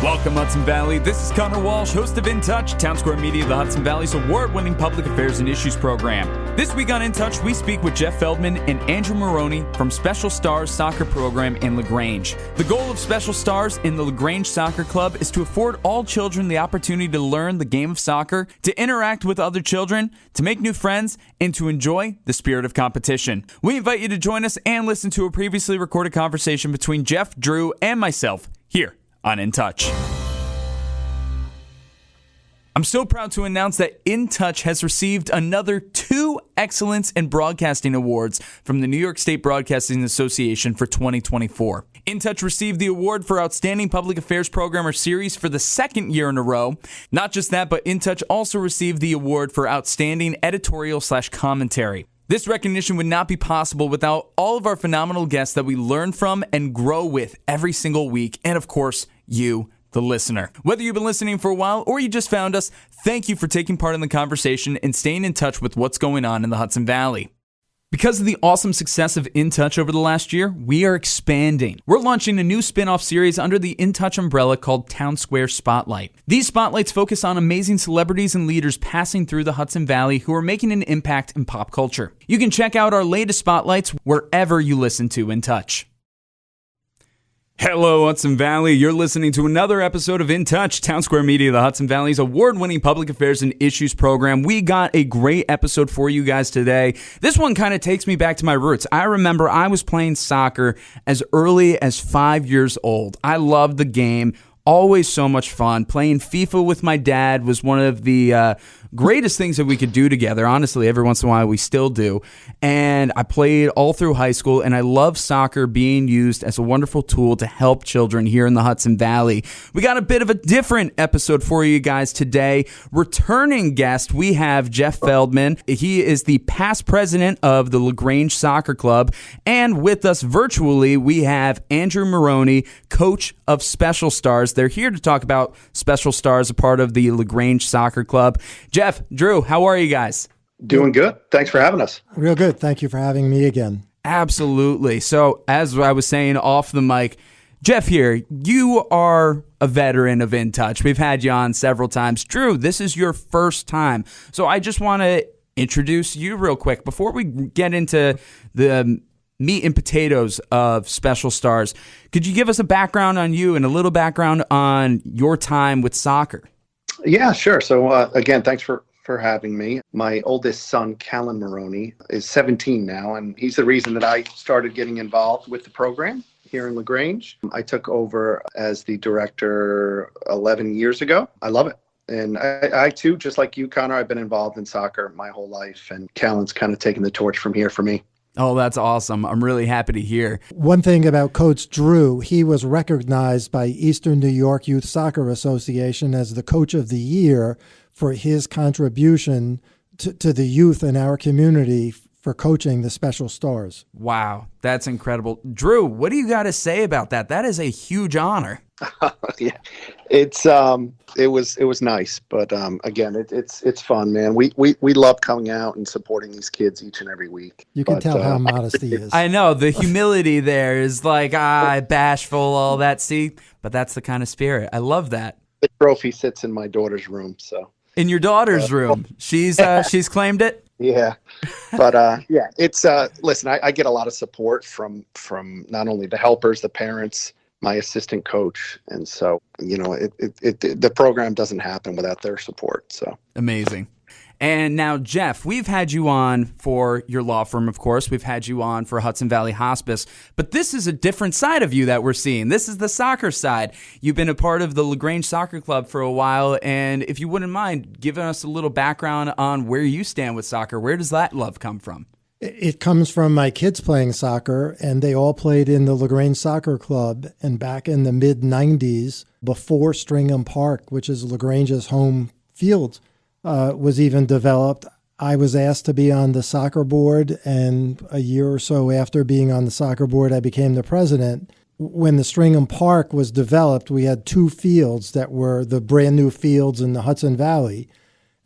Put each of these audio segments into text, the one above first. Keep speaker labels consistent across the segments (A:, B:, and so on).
A: Welcome, Hudson Valley. This is Conor Walsh, host of In Touch, Townsquare Media, the Hudson Valley's award-winning public affairs and issues program. This week on In Touch, we speak with Jeff Feldman and Andrew Moroney from Special Stars Soccer Program in LaGrange. The goal of Special Stars in the LaGrange Soccer Club is to afford all children the opportunity to learn the game of soccer, to interact with other children, to make new friends, and to enjoy the spirit of competition. We invite you to join us and listen to a previously recorded conversation between Jeff, Drew, and myself here on In Touch. I'm so proud to announce that In Touch has received another 2 Excellence in Broadcasting Awards from the New York State Broadcasting Association for 2024. In Touch received the award for Outstanding Public Affairs Program or Series for the 2nd year in a row. Not just that, but In Touch also received the award for Outstanding Editorial/Commentary. This recognition would not be possible without all of our phenomenal guests that we learn from and grow with every single week, and of course, you, the listener. Whether you've been listening for a while or you just found us, thank you for taking part in the conversation and staying in touch with what's going on in the Hudson Valley. Because of the awesome success of In Touch over the last year, we are expanding. We're launching a new spin-off series under the In Touch umbrella called Townsquare Spotlight. These spotlights focus on amazing celebrities and leaders passing through the Hudson Valley who are making an impact in pop culture. You can check out our latest spotlights wherever you listen to In Touch. Hello, Hudson Valley. You're listening to another episode of In Touch, Townsquare Media, the Hudson Valley's award-winning public affairs and issues program. We got a great episode for you guys today. This one kind of takes me back to my roots. I remember I was playing soccer as early as 5 years old. I loved the game. Always so much fun. Playing FIFA with my dad was one of the greatest things that we could do together. Honestly, every once in a while we still do. And I played all through high school, and I love soccer being used as a wonderful tool to help children here in the Hudson Valley. We got a bit of a different episode for you guys today. Returning guest, we have Jeff Feldman. He is the past president of the LaGrange Soccer Club. And with us virtually, we have Andrew Moroney, coach of Special Stars. They're here to talk about Special Stars, a part of the LaGrange Soccer Club. Jeff, Drew, how are you guys?
B: Doing good. Thanks for having us.
C: Real good. Thank you for having me again.
A: Absolutely. So, as I was saying off the mic, Jeff here, you are a veteran of In Touch. We've had you on several times. Drew, this is your first time. So I just want to introduce you real quick. Before we get into the meat and potatoes of Special Stars, could you give us a background on you and a little background on your time with soccer?
B: Yeah, sure. So again, thanks for having me. My oldest son, Callan Moroney, is 17 now, and he's the reason that I started getting involved with the program here in LaGrange. I took over as the director 11 years ago. I love it. And I too, just like you, Conor, I've been involved in soccer my whole life, and Callan's kind of taken the torch from here for me.
A: Oh, that's awesome. I'm really happy to hear.
C: One thing about Coach Drew, he was recognized by Eastern New York Youth Soccer Association as the Coach of the Year for his contribution to the youth in our community for coaching the Special Stars.
A: Wow, that's incredible. Drew, what do you got to say about that? That is a huge honor.
B: Yeah, it was nice, but again, it's fun, man. We love coming out and supporting these kids each and every week.
C: You can tell how modest he is.
A: I know the humility there is like bashful, all that. See, but that's the kind of spirit. I love that.
B: The trophy sits in my daughter's room, so.
A: In your daughter's room, she's claimed it.
B: Yeah, but yeah, it's listen. I get a lot of support from not only the helpers, the parents, my assistant coach, and so the program doesn't happen without their support. So amazing.
A: And now, Jeff, we've had you on for your law firm, of course. We've had you on for Hudson Valley Hospice. But this is a different side of you that we're seeing. This is the soccer side. You've been a part of the LaGrange Soccer Club for a while. And if you wouldn't mind giving us a little background on where you stand with soccer, where does that love come from?
C: It comes from my kids playing soccer, and they all played in the LaGrange Soccer Club. And back in the mid-'90s, before Stringham Park, which is LaGrange's home field, was even developed, I was asked to be on the soccer board, and a year or so after being on the soccer board, I became the president. When the Stringham Park was developed, we had 2 fields that were the brand new fields in the Hudson Valley,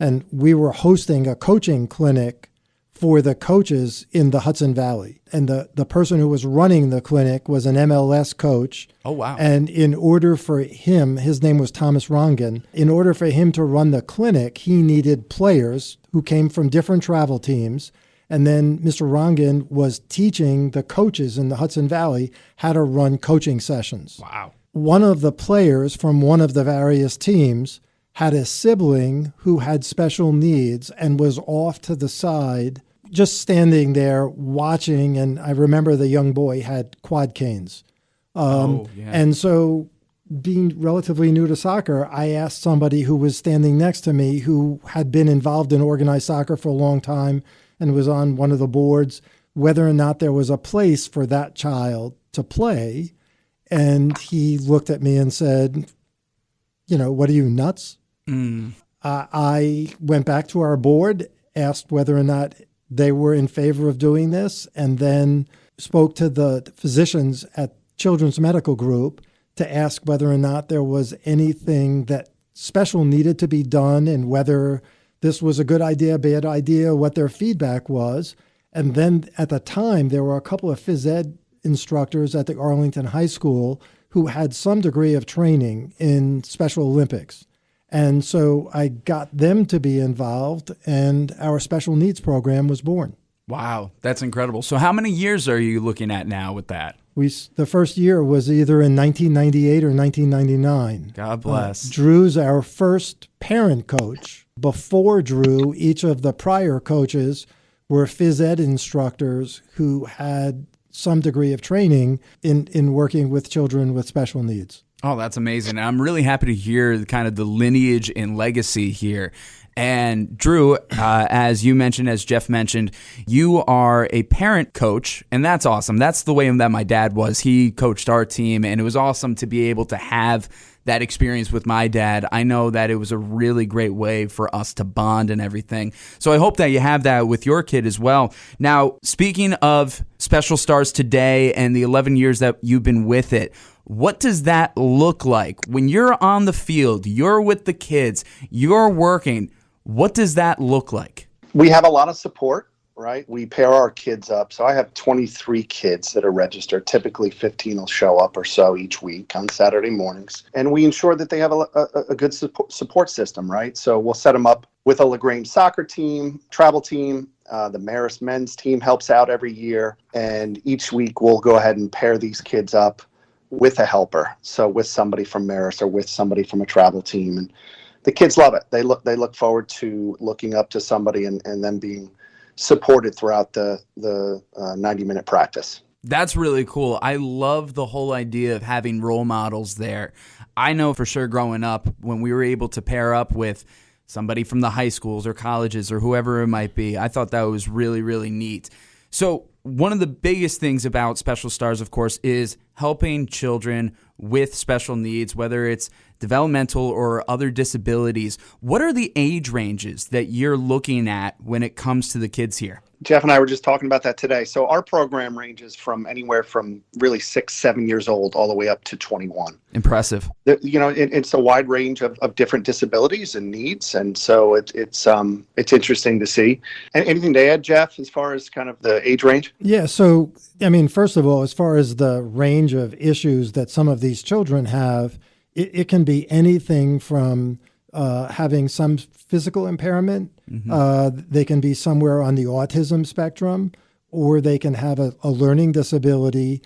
C: and we were hosting a coaching clinic for the coaches in the Hudson Valley. And the person who was running the clinic was an MLS coach.
A: Oh, wow.
C: And in order for him, his name was Thomas Rongen, in order for him to run the clinic, he needed players who came from different travel teams. And then Mr. Rongen was teaching the coaches in the Hudson Valley how to run coaching sessions.
A: Wow.
C: One of the players from one of the various teams had a sibling who had special needs and was off to the side, just standing there watching. And I remember the young boy had quad canes. And so being relatively new to soccer, I asked somebody who was standing next to me who had been involved in organized soccer for a long time and was on one of the boards, whether or not there was a place for that child to play. And he looked at me and said, what are you, nuts? I went back to our board, asked whether or not they were in favor of doing this, and then spoke to the physicians at Children's Medical Group to ask whether or not there was anything that special needed to be done and whether this was a good idea, bad idea, what their feedback was. And then at the time, there were a couple of phys ed instructors at the Arlington High School who had some degree of training in Special Olympics. And so I got them to be involved, and our special needs program was born.
A: Wow, that's incredible. So how many years are you looking at now with that?
C: The first year was either in 1998 or 1999.
A: God bless.
C: Drew's our first parent coach. Before Drew, each of the prior coaches were phys ed instructors who had some degree of training in working with children with special needs.
A: Oh, that's amazing. I'm really happy to hear kind of the lineage and legacy here. And Drew, as you mentioned, as Jeff mentioned, you are a parent coach, and that's awesome. That's the way that my dad was. He coached our team, and it was awesome to be able to have that experience with my dad. I know that it was a really great way for us to bond and everything. So I hope that you have that with your kid as well. Now, speaking of Special Stars today and the 11 years that you've been with it, what does that look like? When you're on the field, you're with the kids, you're working, what does that look like?
B: We have a lot of support, right? We pair our kids up. So I have 23 kids that are registered. Typically 15 will show up or so each week on Saturday mornings. And we ensure that they have a good support system, right? So we'll set them up with a LaGrange soccer team, travel team. The Marist men's team helps out every year. And each week we'll go ahead and pair these kids up with a helper. So with somebody from Marist or with somebody from a travel team. And the kids love it. They look forward to looking up to somebody and then being supported throughout the 90-minute practice.
A: That's really cool. I love the whole idea of having role models there. I know for sure growing up, when we were able to pair up with somebody from the high schools or colleges or whoever it might be, I thought that was really, really neat. So one of the biggest things about Special Stars, of course, is helping children with special needs, whether it's developmental or other disabilities. What are the age ranges that you're looking at when it comes to the kids here?
B: Jeff and I were just talking about that today. So our program ranges from anywhere from really 6, 7 years old all the way up to 21.
A: Impressive.
B: It's a wide range of different disabilities and needs. And so it's interesting to see. Anything to add, Jeff, as far as kind of the age range?
C: Yeah. So, I mean, first of all, as far as the range of issues that some of these children have, it can be anything from having some physical impairment. Mm-hmm. They can be somewhere on the autism spectrum, or they can have a learning disability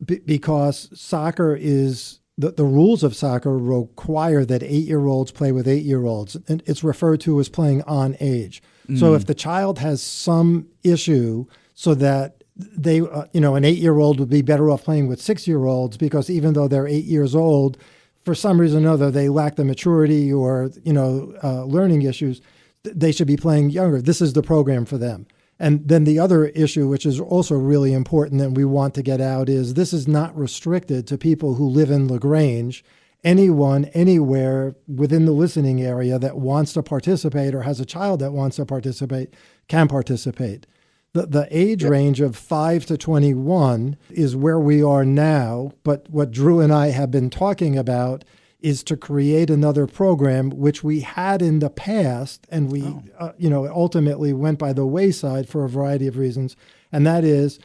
C: because soccer is, the rules of soccer require that 8-year-olds play with 8-year-olds. And it's referred to as playing on age. Mm. So if the child has some issue so that they, an 8-year-old would be better off playing with 6-year-olds because even though they're 8 years old, for some reason or another, they lack the maturity or, learning issues, they should be playing younger. This is the program for them. And then the other issue, which is also really important that we want to get out, is this is not restricted to people who live in LaGrange. Anyone, anywhere within the listening area that wants to participate or has a child that wants to participate can participate. The age range of 5 to 21 is where we are now, but what Drew and I have been talking about is to create another program, which we had in the past, and we, ultimately went by the wayside for a variety of reasons. And that is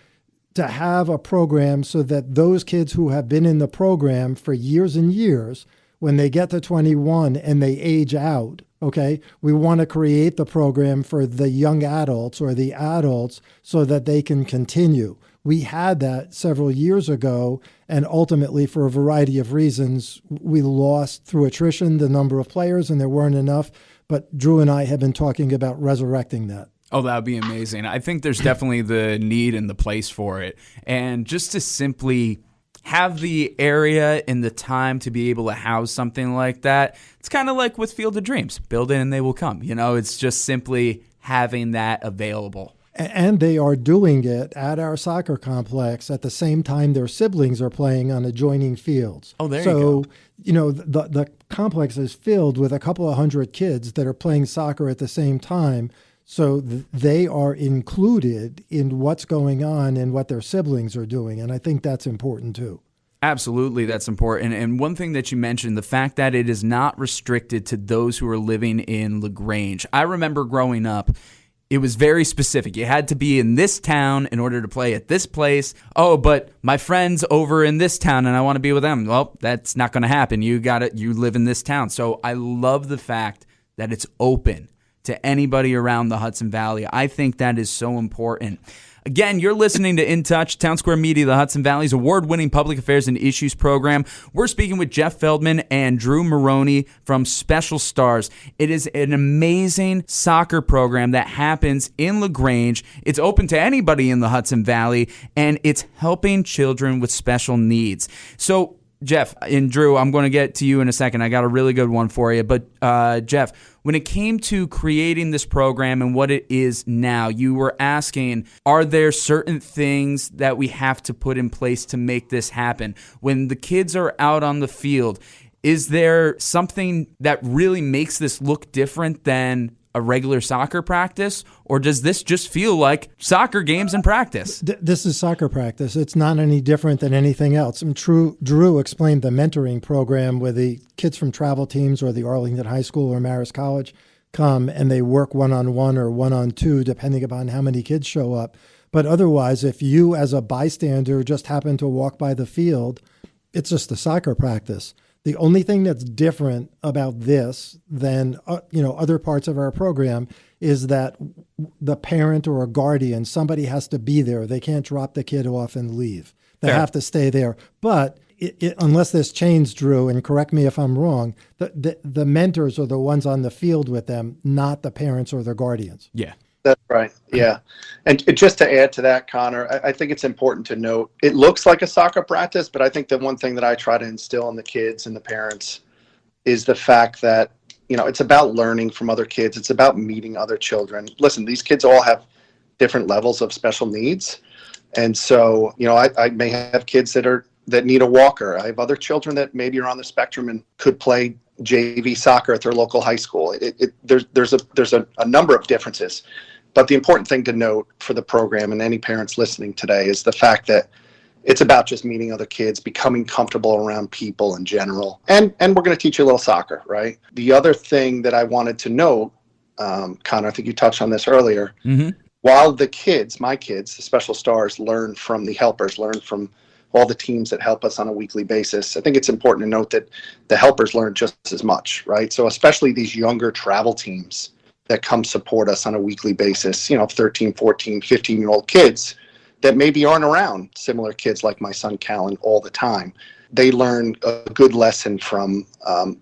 C: to have a program so that those kids who have been in the program for years and years, when they get to 21 and they age out, okay, we want to create the program for the young adults or the adults so that they can continue. We had that several years ago, and ultimately, for a variety of reasons, we lost through attrition the number of players, and there weren't enough. But Drew and I have been talking about resurrecting that.
A: Oh, that would be amazing. I think there's definitely the need and the place for it. And just to simply have the area and the time to be able to house something like that, it's kind of like with Field of Dreams. Build it and they will come. It's just simply having that available.
C: And they are doing it at our soccer complex at the same time their siblings are playing on adjoining fields.
A: Oh, there you go.
C: So, the complex is filled with a couple of hundred kids that are playing soccer at the same time. So they are included in what's going on and what their siblings are doing. And I think that's important too.
A: Absolutely, that's important. And one thing that you mentioned, the fact that it is not restricted to those who are living in LaGrange. I remember growing up, it was very specific. You had to be in this town in order to play at this place. Oh, but my friend's over in this town and I want to be with them. Well, that's not going to happen. You live in this town. So I love the fact that it's open to anybody around the Hudson Valley. I think that is so important. Again, you're listening to In Touch, Townsquare Media, the Hudson Valley's award-winning public affairs and issues program. We're speaking with Jeff Feldman and Drew Moroney from Special Stars. It is an amazing soccer program that happens in LaGrange. It's open to anybody in the Hudson Valley, and it's helping children with special needs. So, Jeff and Drew, I'm going to get to you in a second. I got a really good one for you. But, Jeff, when it came to creating this program and what it is now, you were asking, are there certain things that we have to put in place to make this happen? When the kids are out on the field, is there something that really makes this look different than a regular soccer practice, or does this just feel like soccer games and practice?
C: This is soccer practice. It's not any different than anything else. And Drew explained the mentoring program where the kids from travel teams or the Arlington High School or Marist College come and they work one-on-one or one-on-two, depending upon how many kids show up. But otherwise, if you as a bystander just happen to walk by the field, it's just a soccer practice. The only thing that's different about this than other parts of our program is that the parent or a guardian, somebody has to be there. They can't drop the kid off and leave. They have to stay there. But unless this changed, Drew, and correct me if I'm wrong, the mentors are the ones on the field with them, not the parents or their guardians.
A: Yeah.
B: That's right. Yeah. And just to add to that, Conor, I think it's important to note, it looks like a soccer practice, but I think the one thing that I try to instill in the kids and the parents is the fact that, it's about learning from other kids. It's about meeting other children. Listen, these kids all have different levels of special needs. And so, I may have kids that need a walker. I have other children that maybe are on the spectrum and could play JV soccer at their local high school. There's a number of differences. But the important thing to note for the program and any parents listening today is the fact that it's about just meeting other kids, becoming comfortable around people in general. And we're going to teach you a little soccer, right? The other thing that I wanted to note, Conor, I think you touched on this earlier, while the kids, my kids, the Special Stars, learn from the helpers, learn from all the teams that help us on a weekly basis, I think it's important to note that the helpers learn just as much, right? So especially these younger travel teams that come support us on a weekly basis, 13, 14, 15-year-old kids that maybe aren't around similar kids like my son Callan all the time. They learn a good lesson from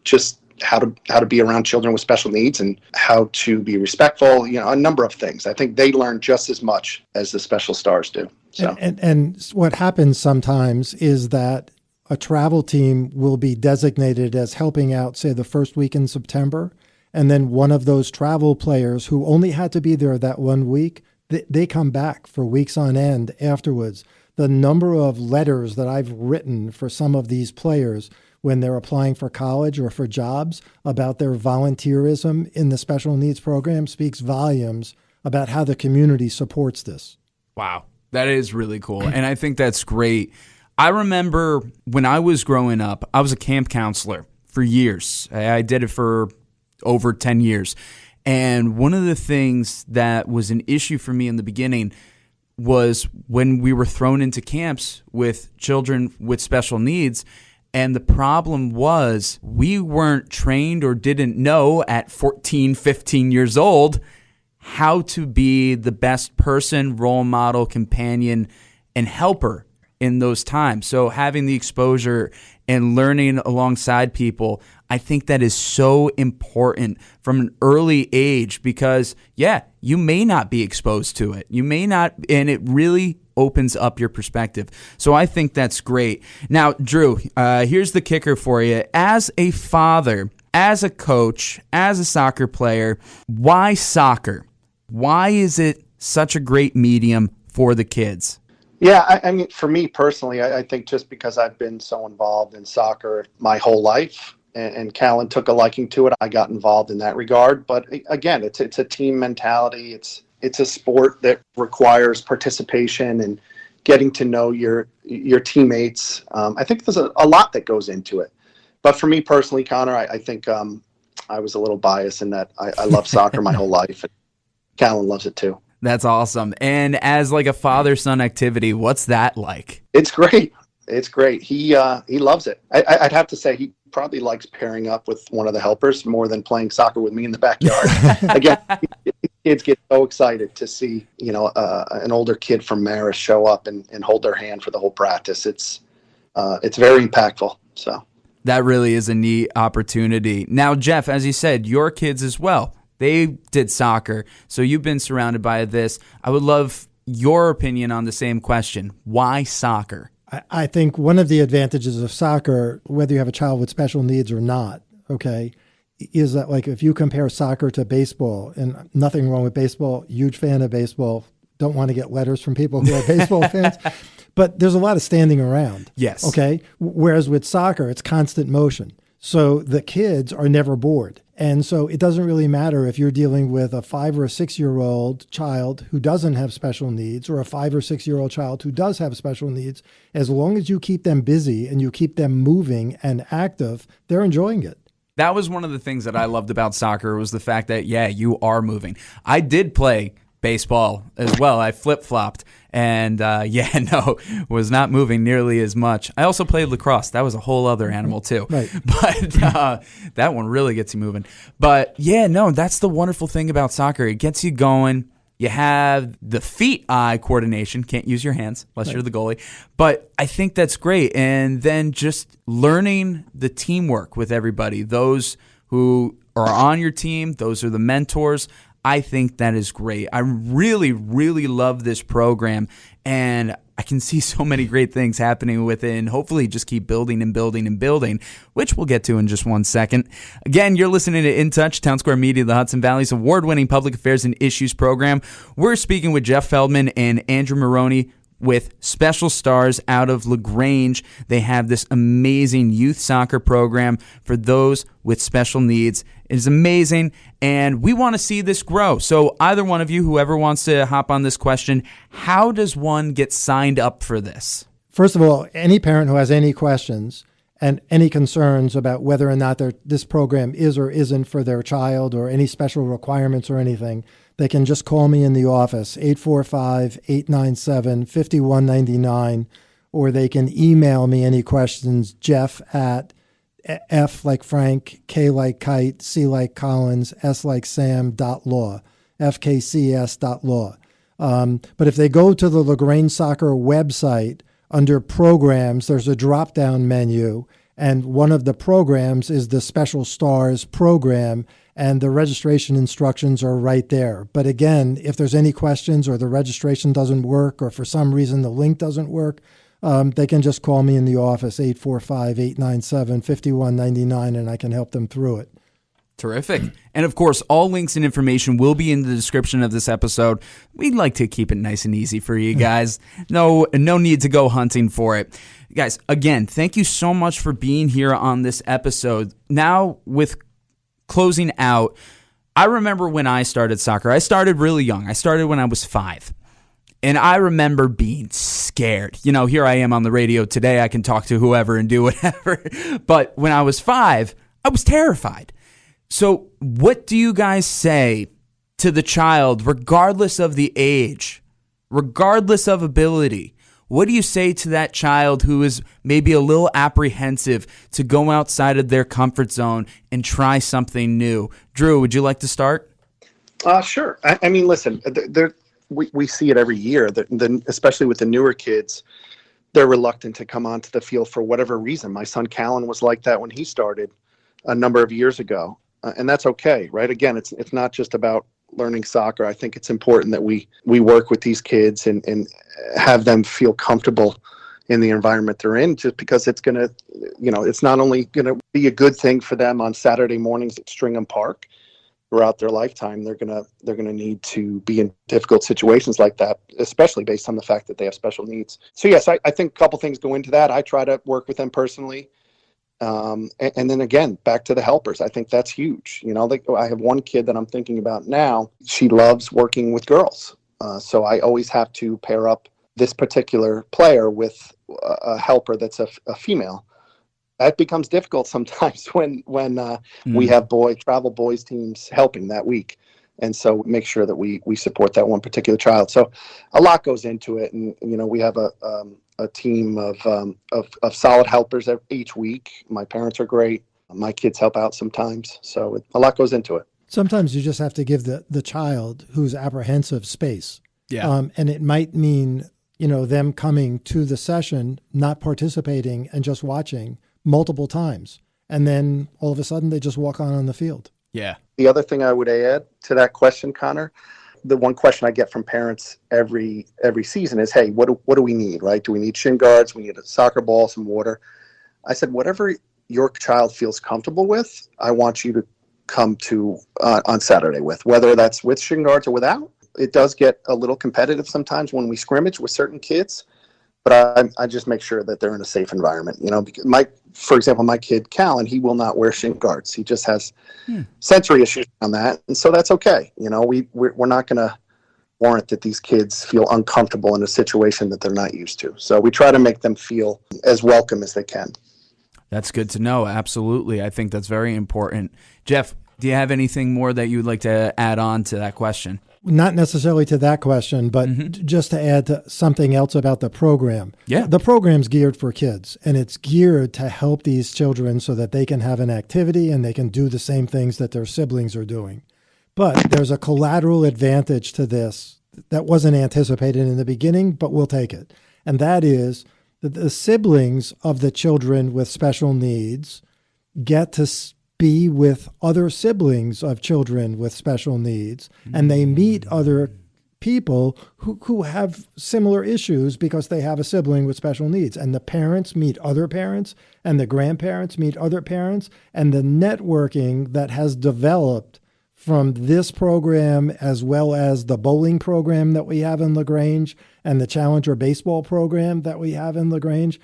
B: just how to be around children with special needs and how to be respectful, a number of things. I think they learn just as much as the Special Stars do. So.
C: And what happens sometimes is that a travel team will be designated as helping out, say, the first week in September, and then one of those travel players who only had to be there that 1 week, they come back for weeks on end afterwards. The number of letters that I've written for some of these players when they're applying for college or for jobs about their volunteerism in the special needs program speaks volumes about how the community supports this.
A: Wow, that is really cool. And I think that's great. I remember when I was growing up, I was a camp counselor for years. I did it for over 10 years. And one of the things that was an issue for me in the beginning was when we were thrown into camps with children with special needs. And the problem was we weren't trained or didn't know at 14, 15 years old how to be the best person, role model, companion, and helper in those times. So having the exposure and learning alongside people, I think that is so important from an early age because, yeah, you may not be exposed to it. You may not, and it really opens up your perspective. So I think that's great. Now, Drew, here's the kicker for you. As a father, as a coach, as a soccer player, why soccer? Why is it such a great medium for the kids?
B: Yeah, I mean, for me personally, I think just because I've been so involved in soccer my whole life, and Callan took a liking to it, I got involved in that regard. But again, it's a team mentality. It's a sport that requires participation and getting to know your teammates. I think there's a lot that goes into it. But for me personally, Conor, I think I was a little biased in that I love soccer my whole life. And Callan loves it too.
A: That's awesome. And as like a father-son activity, what's that like?
B: It's great. It's great. He loves it. I'd have to say he probably likes pairing up with one of the helpers more than playing soccer with me in the backyard. Again, kids get so excited to see, an older kid from Marist show up and hold their hand for the whole practice. It's very impactful. So
A: that really is a neat opportunity. Now, Jeff, as you said, your kids as well, they did soccer. So you've been surrounded by this. I would love your opinion on the same question. Why soccer?
C: I think one of the advantages of soccer, whether you have a child with special needs or not, okay, is that like if you compare soccer to baseball, and nothing wrong with baseball, huge fan of baseball, don't want to get letters from people who are baseball fans, but there's a lot of standing around.
A: Yes.
C: Okay. Whereas with soccer, it's constant motion. So the kids are never bored. And so it doesn't really matter if you're dealing with a 5 or 6 year old child who doesn't have special needs or a 5 or 6 year old child who does have special needs. As long as you keep them busy and you keep them moving and active, they're enjoying it.
A: That was one of the things that I loved about soccer was the fact that, yeah, you are moving. I did play baseball as well. I flip-flopped and, was not moving nearly as much. I also played lacrosse. That was a whole other animal too.
C: Right.
A: But that one really gets you moving. But, yeah, no, that's the wonderful thing about soccer. It gets you going. You have the feet-eye coordination. Can't use your hands unless you're the goalie. But I think that's great. And then just learning the teamwork with everybody, those who are on your team, those are the mentors. I think that is great. I really, really love this program, and I can see so many great things happening with it, and hopefully just keep building and building and building, which we'll get to in just one second. Again, you're listening to In Touch, Townsquare Media, the Hudson Valley's award-winning public affairs and issues program. We're speaking with Jeff Feldman and Andrew Moroney with Special Stars out of LaGrange. They have this amazing youth soccer program for those with special needs. It is amazing, and we want to see this grow. So either one of you, whoever wants to hop on this question, how does one get signed up for this?
C: First of all, any parent who has any questions and any concerns about whether or not this program is or isn't for their child or any special requirements or anything, they can just call me in the office, 845-897-5199, or they can email me any questions, Jeff at F like Frank, K like Kite, C like Collins, S like Sam .law, FKCS.law. But if they go to the LaGrange Soccer website, under programs, there's a drop-down menu, and one of the programs is the Special Stars program, and the registration instructions are right there. But again, if there's any questions or the registration doesn't work or for some reason the link doesn't work, they can just call me in the office, 845-897-5199, and I can help them through it.
A: Terrific. And of course, all links and information will be in the description of this episode. We'd like to keep it nice and easy for you guys. No need to go hunting for it. Guys, again, thank you so much for being here on this episode. Now, with closing out, I remember when I started soccer. I started really young. I started when I was 5. And I remember being scared. You know, here I am on the radio today. I can talk to whoever and do whatever. But when I was 5, I was terrified. So what do you guys say to the child, regardless of the age, regardless of ability? What do you say to that child who is maybe a little apprehensive to go outside of their comfort zone and try something new? Drew, would you like to start?
B: Sure. I mean, listen, we see it every year, especially with the newer kids. They're reluctant to come onto the field for whatever reason. My son Callan was like that when he started a number of years ago, and that's okay, right? Again, it's not just about learning soccer. I think it's important that we work with these kids and have them feel comfortable in the environment they're in, just because it's going to, it's not only going to be a good thing for them on Saturday mornings at Stringham Park. Throughout their lifetime, they're gonna need to be in difficult situations like that, especially based on the fact that they have special needs. So yes, I think a couple things go into that. I try to work with them personally, and then again, back to the helpers. I think that's huge. I have one kid that I'm thinking about now. She loves working with girls, so I always have to pair up this particular player with a helper that's a female. That becomes difficult sometimes when we have travel boys teams helping that week. And so make sure that we support that one particular child. So a lot goes into it. And, we have a team of solid helpers each week. My parents are great. My kids help out sometimes. So a lot goes into it.
C: Sometimes you just have to give the child who's apprehensive space.
A: Yeah.
C: And it might mean, them coming to the session, not participating and just watching multiple times. And then all of a sudden they just walk on the field.
A: Yeah.
B: The other thing I would add to that question, Conor, the one question I get from parents every season is, hey, what do we need, right? Do we need shin guards? We need a soccer ball, some water. I said, whatever your child feels comfortable with, I want you to come to on Saturday with, whether that's with shin guards or without. It does get a little competitive sometimes when we scrimmage with certain kids, but I just make sure that they're in a safe environment. Because for example, my kid Callan, he will not wear shin guards. He just has sensory issues on that, and so that's okay. We're not going to warrant that these kids feel uncomfortable in a situation that they're not used to. So we try to make them feel as welcome as they can.
A: That's good to know. Absolutely, I think that's very important. Jeff, do you have anything more that you would like to add on to that question?
C: Not necessarily to that question, but just to add to something else about the program.
A: Yeah.
C: The program's geared for kids, and it's geared to help these children so that they can have an activity and they can do the same things that their siblings are doing. But there's a collateral advantage to this that wasn't anticipated in the beginning, but we'll take it. And that is that the siblings of the children with special needs get to be with other siblings of children with special needs, and they meet other people who have similar issues because they have a sibling with special needs. And the parents meet other parents, and the grandparents meet other parents, and the networking that has developed from this program, as well as the bowling program that we have in LaGrange and the Challenger baseball program that we have in LaGrange,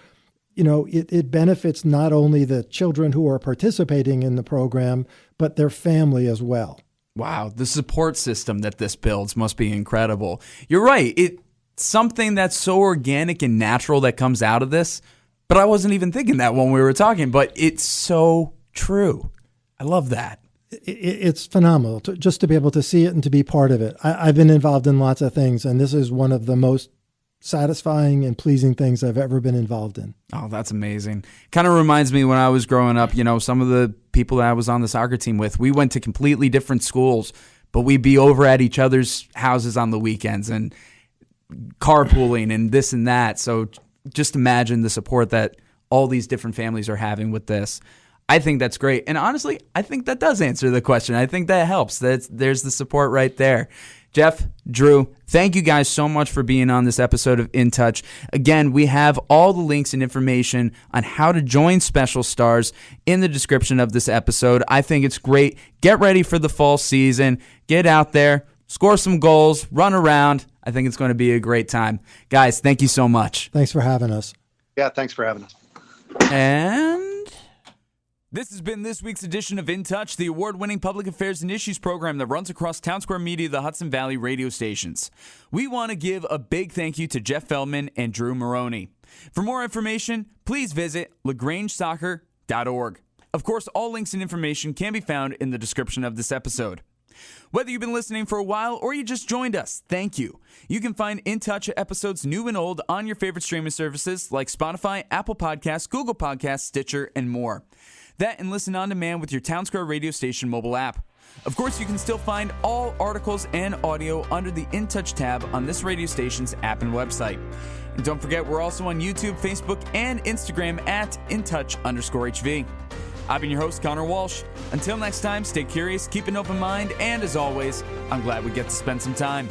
C: it benefits not only the children who are participating in the program, but their family as well.
A: Wow, the support system that this builds must be incredible. You're right. It's something that's so organic and natural that comes out of this, but I wasn't even thinking that when we were talking, but it's so true. I love that.
C: It's phenomenal just to be able to see it and to be part of it. I've been involved in lots of things, and this is one of the most satisfying and pleasing things I've ever been involved in.
A: Oh, that's amazing. Kind of reminds me when I was growing up, some of the people that I was on the soccer team with, we went to completely different schools, but we'd be over at each other's houses on the weekends and carpooling and this and that. So just imagine the support that all these different families are having with this. I think that's great. And honestly, I think that does answer the question. I think that helps. There's the support right there. Jeff, Drew, thank you guys so much for being on this episode of In Touch. Again, we have all the links and information on how to join Special Stars in the description of this episode. I think it's great. Get ready for the fall season. Get out there, score some goals, run around. I think it's going to be a great time. Guys, thank you so much.
C: Thanks for having us.
B: Yeah, thanks for having us.
A: And This has been this week's edition of In Touch, the award-winning public affairs and issues program that runs across Townsquare Media, the Hudson Valley radio stations. We want to give a big thank you to Jeff Feldman and Drew Moroney. For more information, please visit LaGrangeSoccer.org. Of course, all links and information can be found in the description of this episode. Whether you've been listening for a while or you just joined us, thank you. You can find In Touch episodes new and old on your favorite streaming services like Spotify, Apple Podcasts, Google Podcasts, Stitcher, and more. That and listen on demand with your Townsquare radio station mobile app. Of course, you can still find all articles and audio under the In Touch tab on this radio station's app and website. And don't forget, we're also on YouTube, Facebook, and Instagram at InTouch_HV. I've been your host, Conor Walsh. Until next time, stay curious, keep an open mind, and as always, I'm glad we get to spend some time.